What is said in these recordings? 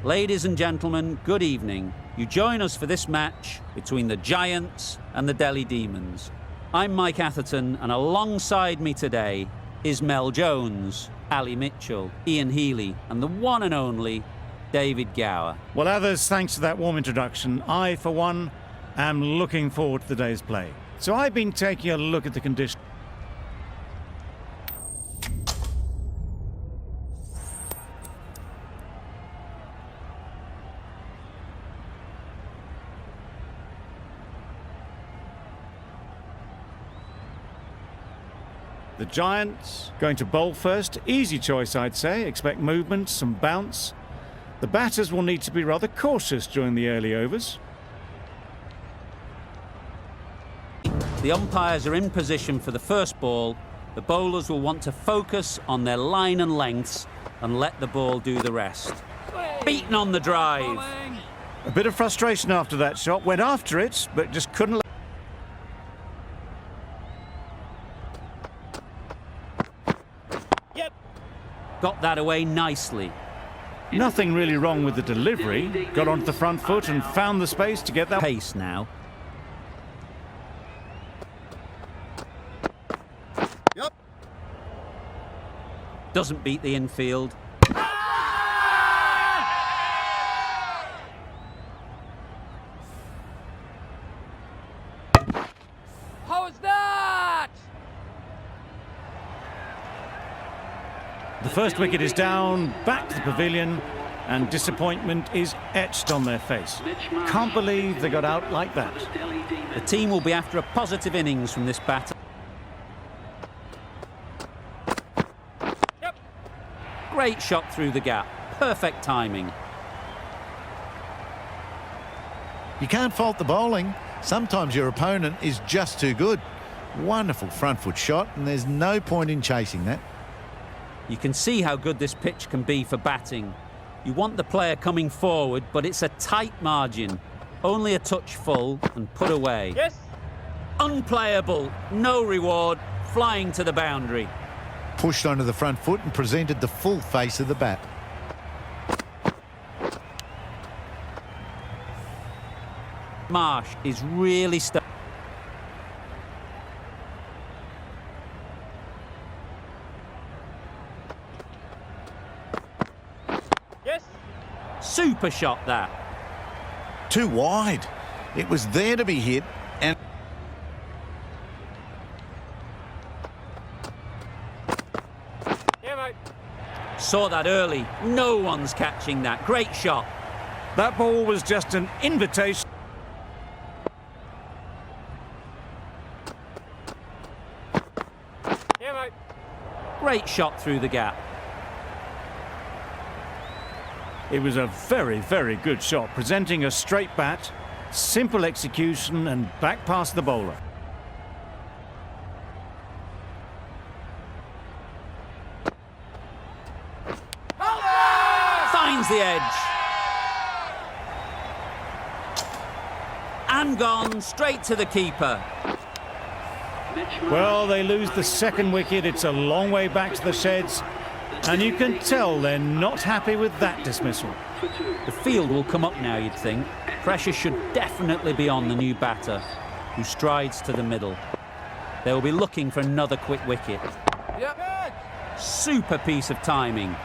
Ladies and gentlemen, good evening. You join us for this match between the Giants and the Delhi Demons. I'm Mike Atherton, and alongside me today is Mel Jones, Ali Mitchell, Ian Healy, and the one and only David Gower. Well, others, thanks to that warm introduction, I, for one, am looking forward to the day's play. So I've been taking a look at the conditions. The Giants going to bowl first. Easy choice, I'd say. Expect movement, some bounce. The batters will need to be rather cautious during the early overs. The umpires are in position for the first ball. The bowlers will want to focus on their line and lengths and let the ball do the rest. Beaten on the drive. A bit of frustration after that shot. Went after it, but just couldn't. Got that away nicely. Nothing really wrong with the delivery. Got onto the front foot and found the space to get that Pace now. Yep. Doesn't beat the infield. How is that? The first wicket is down, back to the pavilion, and disappointment is etched on their face. Can't believe they got out like that. The team will be after a positive innings from this batter. Yep. Great shot through the gap. Perfect timing. You can't fault the bowling. Sometimes your opponent is just too good. Wonderful front foot shot, and there's no point in chasing that. You can see how good this pitch can be for batting. You want the player coming forward, but it's a tight margin. Only a touch full and put away. Yes. Unplayable, no reward, flying to the boundary. Pushed onto the front foot and presented the full face of the bat. Marsh is really super shot that. Too wide. It was there to be hit, and Yeah, mate. Saw that early. No one's catching that. Great shot. That ball was just an invitation. Yeah, mate. Great shot through the gap. It was a very, very good shot, presenting a straight bat, simple execution, and back past the bowler. Finds the edge. And gone straight to the keeper. Well, they lose the second wicket. It's a long way back to the sheds. And you can tell they're not happy with that dismissal. The field will come up now, you'd think. Pressure should definitely be on the new batter, who strides to the middle. They'll be looking for another quick wicket. Yep. Super piece of timing.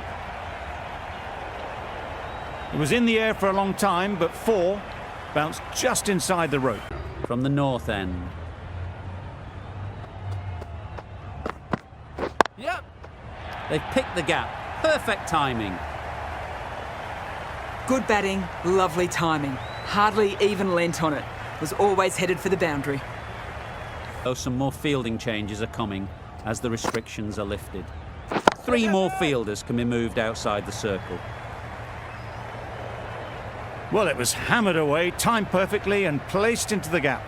It was in the air for a long time, but four bounced just inside the rope. From the north end. Yep. They've picked the gap. Perfect timing. Good batting, lovely timing. Hardly even leant on it. Was always headed for the boundary. Though some more fielding changes are coming as the restrictions are lifted. 3 more fielders can be moved outside the circle. Well, it was hammered away, timed perfectly, and placed into the gap.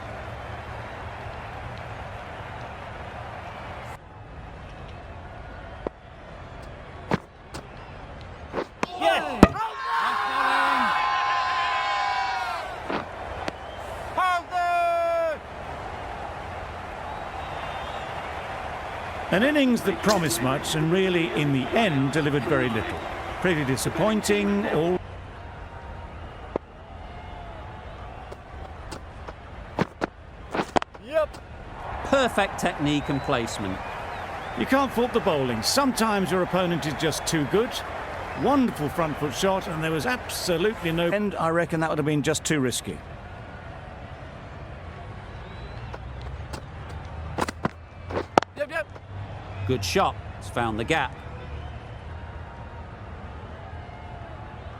An innings that promised much and really, in the end, delivered very little. Pretty disappointing. Perfect technique and placement. You can't fault the bowling. Sometimes your opponent is just too good. Wonderful front foot shot, and there was absolutely no end. I reckon that would have been just too risky. Yep. Good shot. It's found the gap.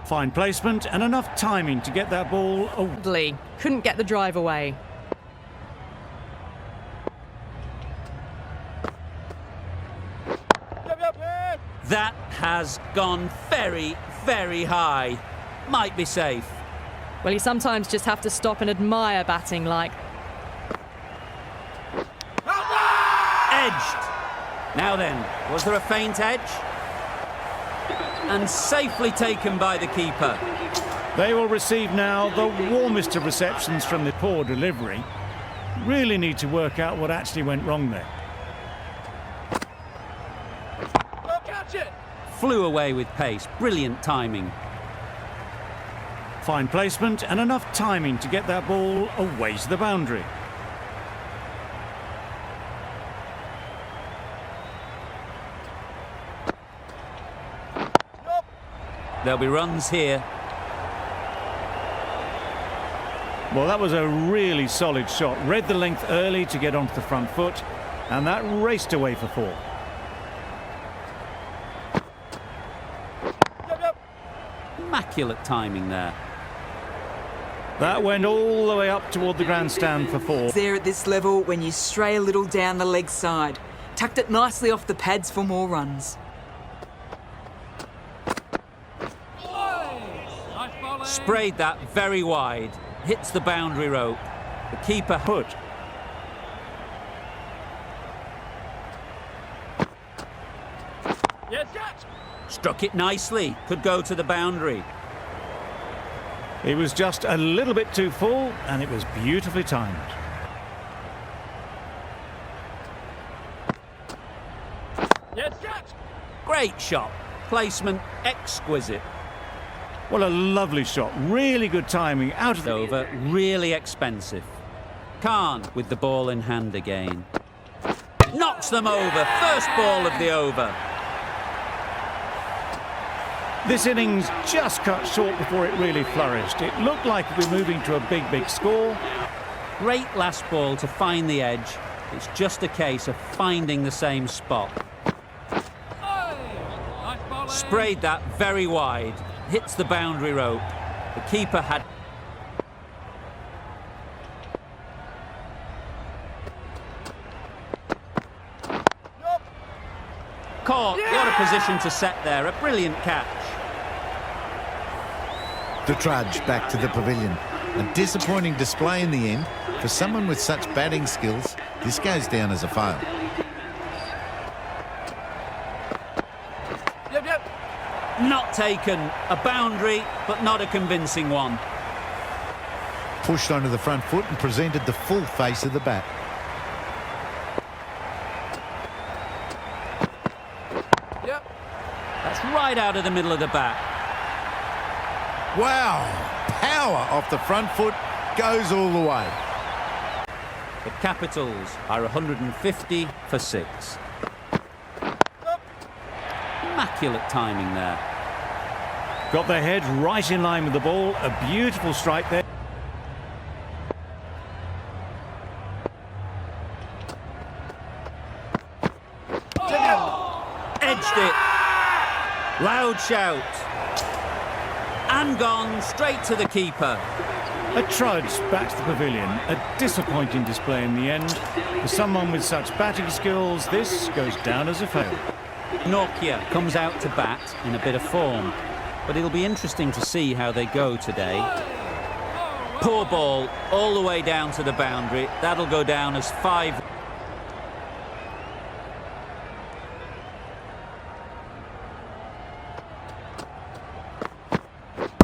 Fine placement and enough timing to get that ball away. Couldn't get the drive away. Yep. That has gone very, very high. Might be safe. Well, you sometimes just have to stop and admire batting like. Edged. Now then, was there a feint edge? And safely taken by the keeper. They will receive now the warmest of receptions from the poor delivery. Really need to work out what actually went wrong there. Go catch it. Flew away with pace. Brilliant timing. Fine placement and enough timing to get that ball away to the boundary. There'll be runs here. Well, that was a really solid shot. Read the length early to get onto the front foot, and that raced away for 4. Yep. Immaculate timing there. That went all the way up toward the grandstand for 4. There at this level when you stray a little down the leg side. Tucked it nicely off the pads for more runs. Nice bowling. Sprayed that very wide. Hits the boundary rope. The keeper Put. Yes, catch. struck it nicely. Could go to the boundary. It was just a little bit too full, and it was beautifully timed. Yes, catch. Great shot. Placement exquisite. Well, a lovely shot. Really good timing. Out of the Over. Really expensive. Khan with the ball in hand again. Knocks them over. First ball of the over. This innings just cut short before it really flourished. It looked like it was moving to a big score. Great last ball to find the edge. It's just a case of finding the same spot. Nice bowling. Sprayed that very wide. Hits the boundary rope. The keeper had... Caught. What a position to set there. A brilliant catch. The trudge back to the pavilion. A disappointing display in the end. For someone with such batting skills, this goes down as a fail. Yep. Not taken. A boundary, but not a convincing one. Pushed onto the front foot and presented the full face of the bat. Yep. That's right out of the middle of the bat. Wow! Power off the front foot, goes all the way. The Capitals are 150 for 6. Immaculate timing there. Got their head right in line with the ball. A beautiful strike there. Edged it. Loud shout. And gone straight to the keeper. A trudge back to the pavilion. A disappointing display in the end. For someone with such batting skills, this goes down as a fail. Nokia comes out to bat in a bit of form, but it'll be interesting to see how they go today. Poor ball all the way down to the boundary. That'll go down as 5.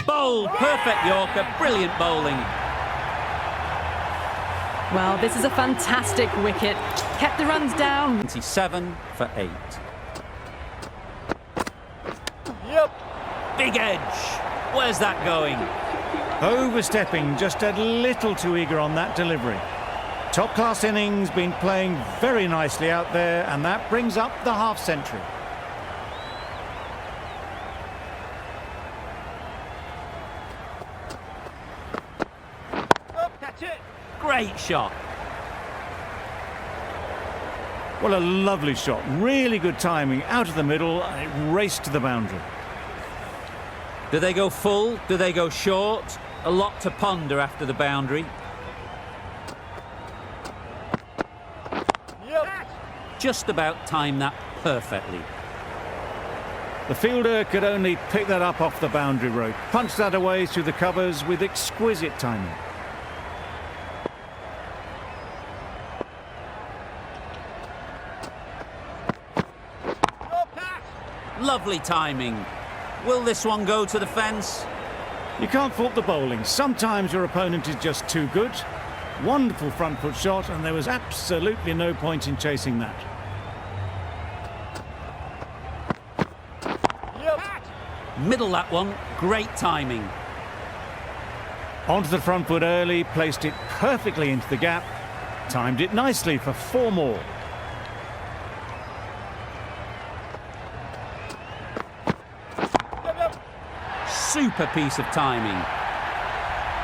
Bowl, perfect Yorker, brilliant bowling. Well, this is a fantastic wicket. Kept the runs down. 27 for 8. Yep. Big edge. Where's that going? Overstepping, just a little too eager on that delivery. Top-class innings, been playing very nicely out there, and that brings up the half-century. Up, catch it. Great shot. Well, a lovely shot. Really good timing out of the middle, and it raced to the boundary. Do they go full? Do they go short? A lot to ponder after the boundary. Yep. Just about timed that perfectly. The fielder could only pick that up off the boundary rope. Punched that away through the covers with exquisite timing. Up, catch. Lovely timing. Will this one go to the fence? You can't fault the bowling. Sometimes your opponent is just too good. Wonderful front foot shot, and there was absolutely no point in chasing that. Yep. Catch. Middle that one. Great timing. Onto the front foot early, placed it perfectly into the gap. Timed it nicely for 4 more. Yep. Super piece of timing.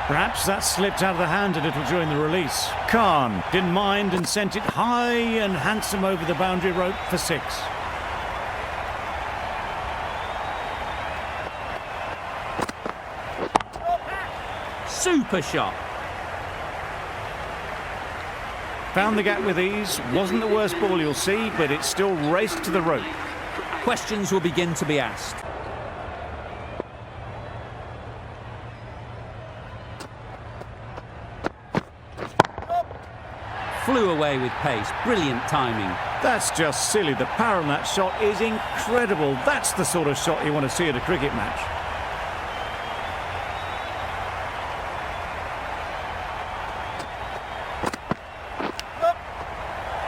Perhaps that slipped out of the hand a little during the release. Khan didn't mind and sent it high and handsome over the boundary rope for 6. Super shot. Found the gap with ease. Wasn't the worst ball you'll see, but it still raced to the rope. Questions will begin to be asked. Flew away with pace. Brilliant timing. That's just silly. The power on that shot is incredible. That's the sort of shot you want to see at a cricket match.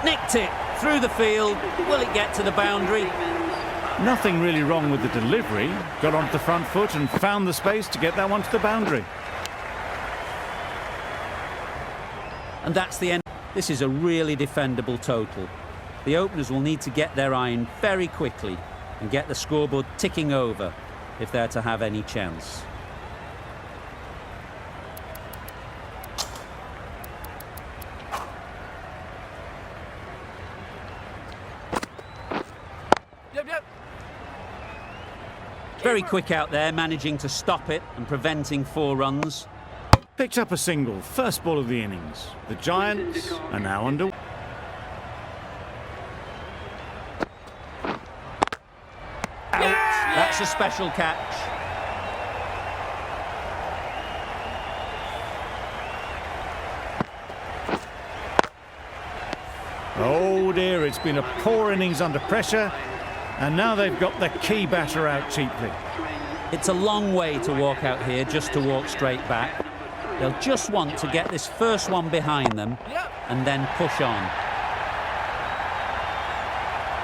Nicked it through the field. Will it get to the boundary? Nothing really wrong with the delivery. Got onto the front foot and found the space to get that one to the boundary. And that's the end. This is a really defendable total. The openers will need to get their iron very quickly and get the scoreboard ticking over if they're to have any chance. Yep. Very quick out there, managing to stop it and preventing 4 runs. Picked up a single, first ball of the innings. The Giants are now under. That's a special catch. Oh dear, it's been a poor innings under pressure, and now they've got the key batter out cheaply. It's a long way to walk out here just to walk straight back. They'll just want to get this first one behind them and then push on.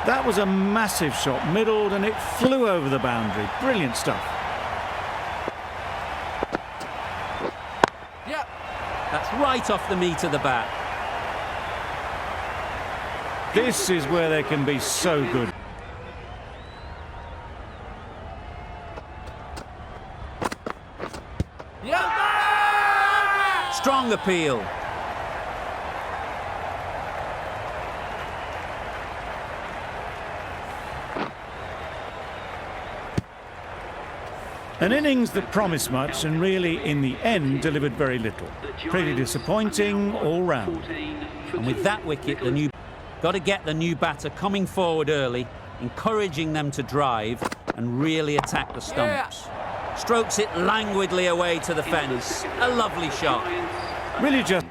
That was a massive shot, middled, and it flew over the boundary. Brilliant stuff. Yep. That's right off the meat of the bat. This is where they can be so good. Yep. Strong appeal. An innings that promised much and really, in the end, delivered very little. Pretty disappointing all round. And with that wicket, got to get the new batter coming forward early, encouraging them to drive and really attack the stumps. Strokes it languidly away to the fence. A lovely shot. Really just...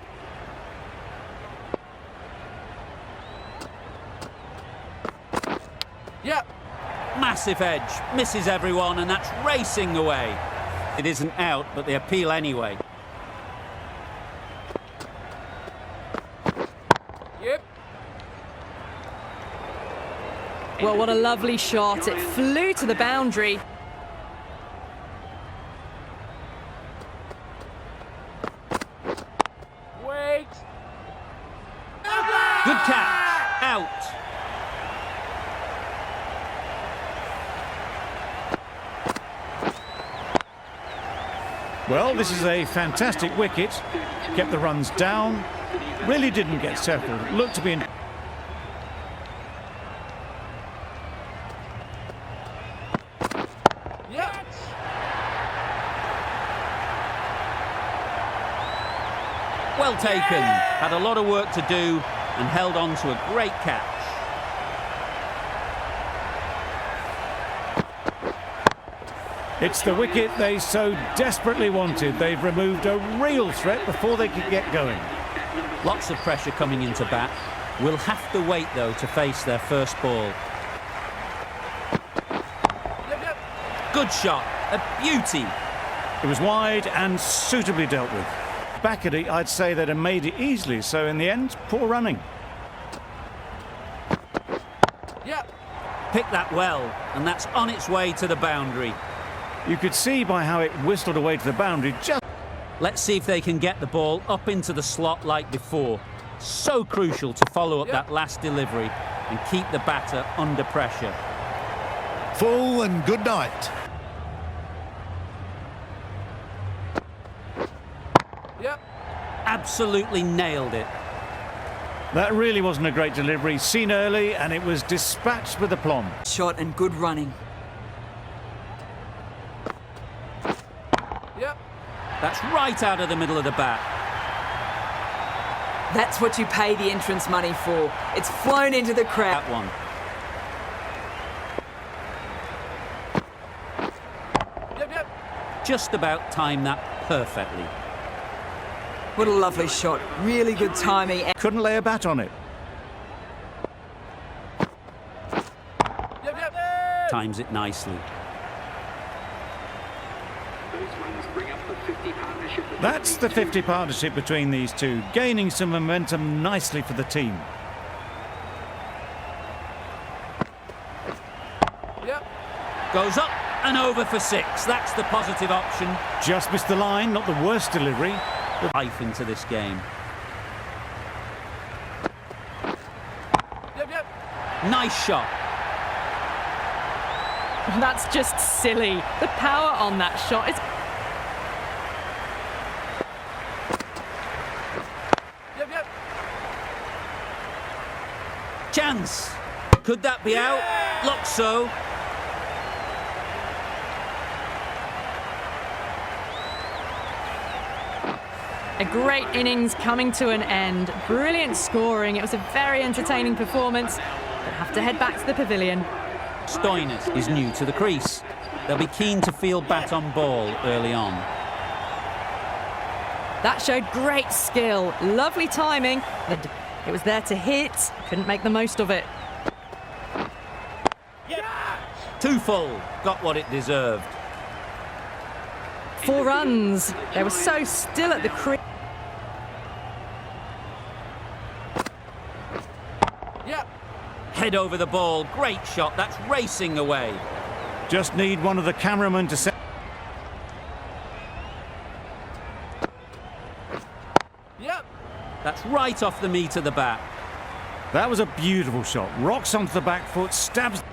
Yep. Massive edge, misses everyone, and that's racing away. It isn't out, but they appeal anyway. Yep. Well, what a lovely shot. It flew to the boundary. Wait. Well, this is a fantastic wicket. Kept the runs down. Really didn't get settled. Looked to be in... Yep. Well taken. Had a lot of work to do and held on to a great catch. It's the wicket they so desperately wanted. They've removed a real threat before they could get going. Lots of pressure coming into bat. Will have to wait, though, to face their first ball. Yep, yep. Good shot. A beauty. It was wide and suitably dealt with. Back at it, I'd say they'd have made it easily, so in the end, poor running. Yep. Picked that well, and that's on its way to the boundary. You could see by how it whistled away to the boundary just... Let's see if they can get the ball up into the slot like before. So crucial to follow up that last delivery and keep the batter under pressure. Full and good night. Yep. Absolutely nailed it. That really wasn't a great delivery. Seen early, and it was dispatched with aplomb. Shot and good running. Yep. That's right out of the middle of the bat. That's what you pay the entrance money for. It's flown into the crowd. That one. Yep, yep. Just about timed that perfectly. What a lovely shot. Really good timing. Couldn't lay a bat on it. Yep, yep. Times it nicely. That's the 50 partnership between these two, gaining some momentum nicely for the team. Yep. Goes up and over for 6. That's the positive option. Just missed the line, not the worst delivery. Life into this game. Yep, yep. Nice shot. That's just silly. The power on that shot is... Yep, yep. Chance. Could that be out? Looks so. A great innings coming to an end. Brilliant scoring. It was a very entertaining performance. They'll have to head back to the pavilion. Stoinis is new to the crease. They'll be keen to feel bat on ball early on. That showed great skill. Lovely timing. It was there to hit. Couldn't make the most of it. Too full. Got what it deserved. 4 runs. They were so still at the crease. Yep. Head over the ball. Great shot. That's racing away. Just need one of the cameramen to set... Yep. That's right off the meat of the bat. That was a beautiful shot. Rocks onto the back foot, stabs...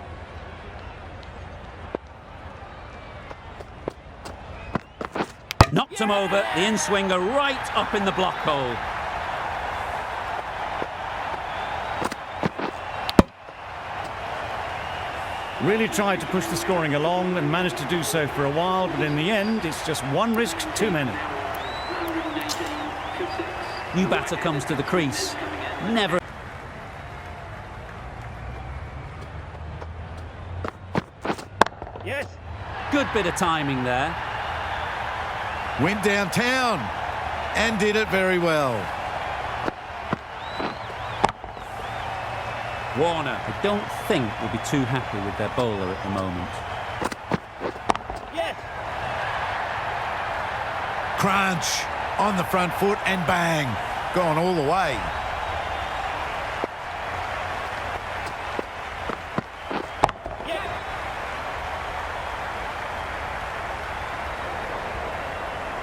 Knocked him over. The in-swinger right up in the block hole. Really tried to push the scoring along and managed to do so for a while, but in the end, it's just one risk too many. New batter comes to the crease. Never. Yes. Good bit of timing there. Went downtown and did it very well. Warner, I don't think will be too happy with their bowler at the moment. Yes. Crunch on the front foot and bang. Gone all the way.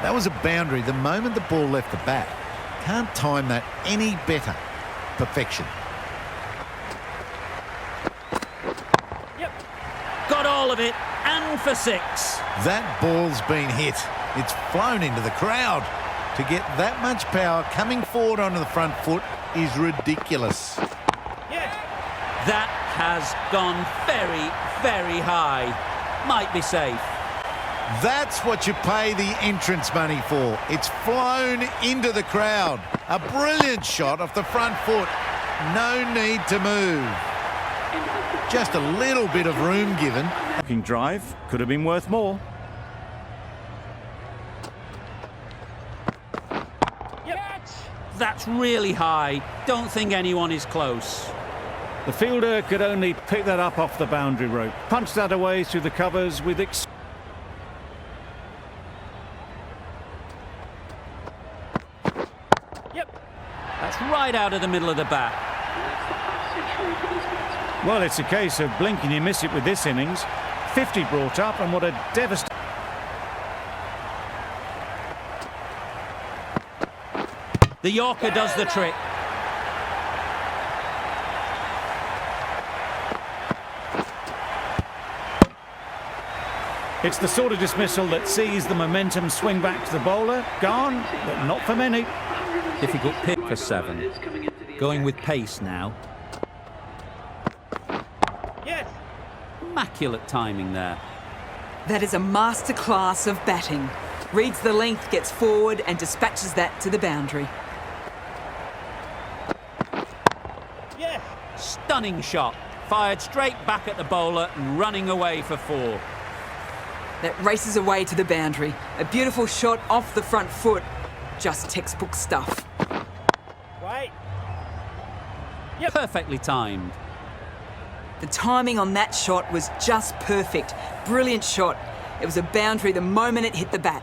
That was a boundary the moment the ball left the bat. Can't time that any better. Perfection. Got all of it, and for 6. That ball's been hit. It's flown into the crowd. To get that much power coming forward onto the front foot is ridiculous. Yes. That has gone very, very high. Might be safe. That's what you pay the entrance money for. It's flown into the crowd. A brilliant shot off the front foot. No need to move. Just a little bit of room given. Looking drive could have been worth more. That's really high. Don't think anyone is close. The fielder could only pick that up off the boundary rope. Punch that away through the covers with That's right out of the middle of the bat. Well, it's a case of blink and you miss it with this innings. 50 brought up, and what a devastating... The Yorker does the trick. It's the sort of dismissal that sees the momentum swing back to the bowler. Gone, but not for many. Difficult pick for 7. Going with pace now. Yes. Immaculate timing there. That is a masterclass of batting. Reads the length, gets forward and dispatches that to the boundary. Yes. Stunning shot. Fired straight back at the bowler and running away for 4. That races away to the boundary. A beautiful shot off the front foot. Just textbook stuff. Wait. Perfectly timed. The timing on that shot was just perfect. Brilliant shot. It was a boundary the moment it hit the bat.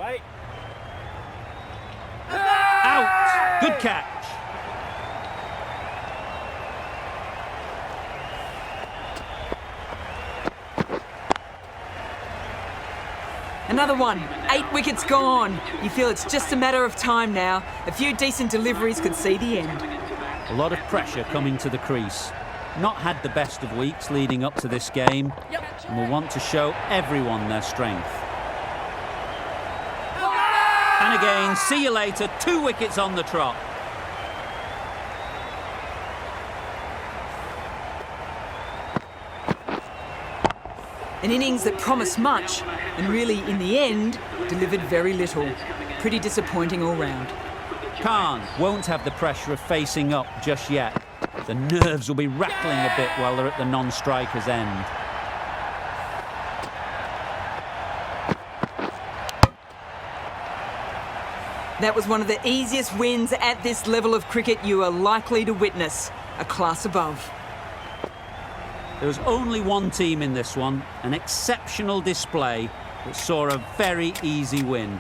Wait. Out! Good catch. Another one. 8 wickets gone. You feel it's just a matter of time now. A few decent deliveries could see the end. A lot of pressure coming to the crease. Not had the best of weeks leading up to this game, and will want to show everyone their strength. And again, see you later, 2 wickets on the trot. An innings that promised much, and really, in the end, delivered very little. Pretty disappointing all round. Khan won't have the pressure of facing up just yet. The nerves will be rattling a bit while they're at the non-striker's end. That was one of the easiest wins at this level of cricket you are likely to witness. A class above. There was only one team in this one, an exceptional display that saw a very easy win.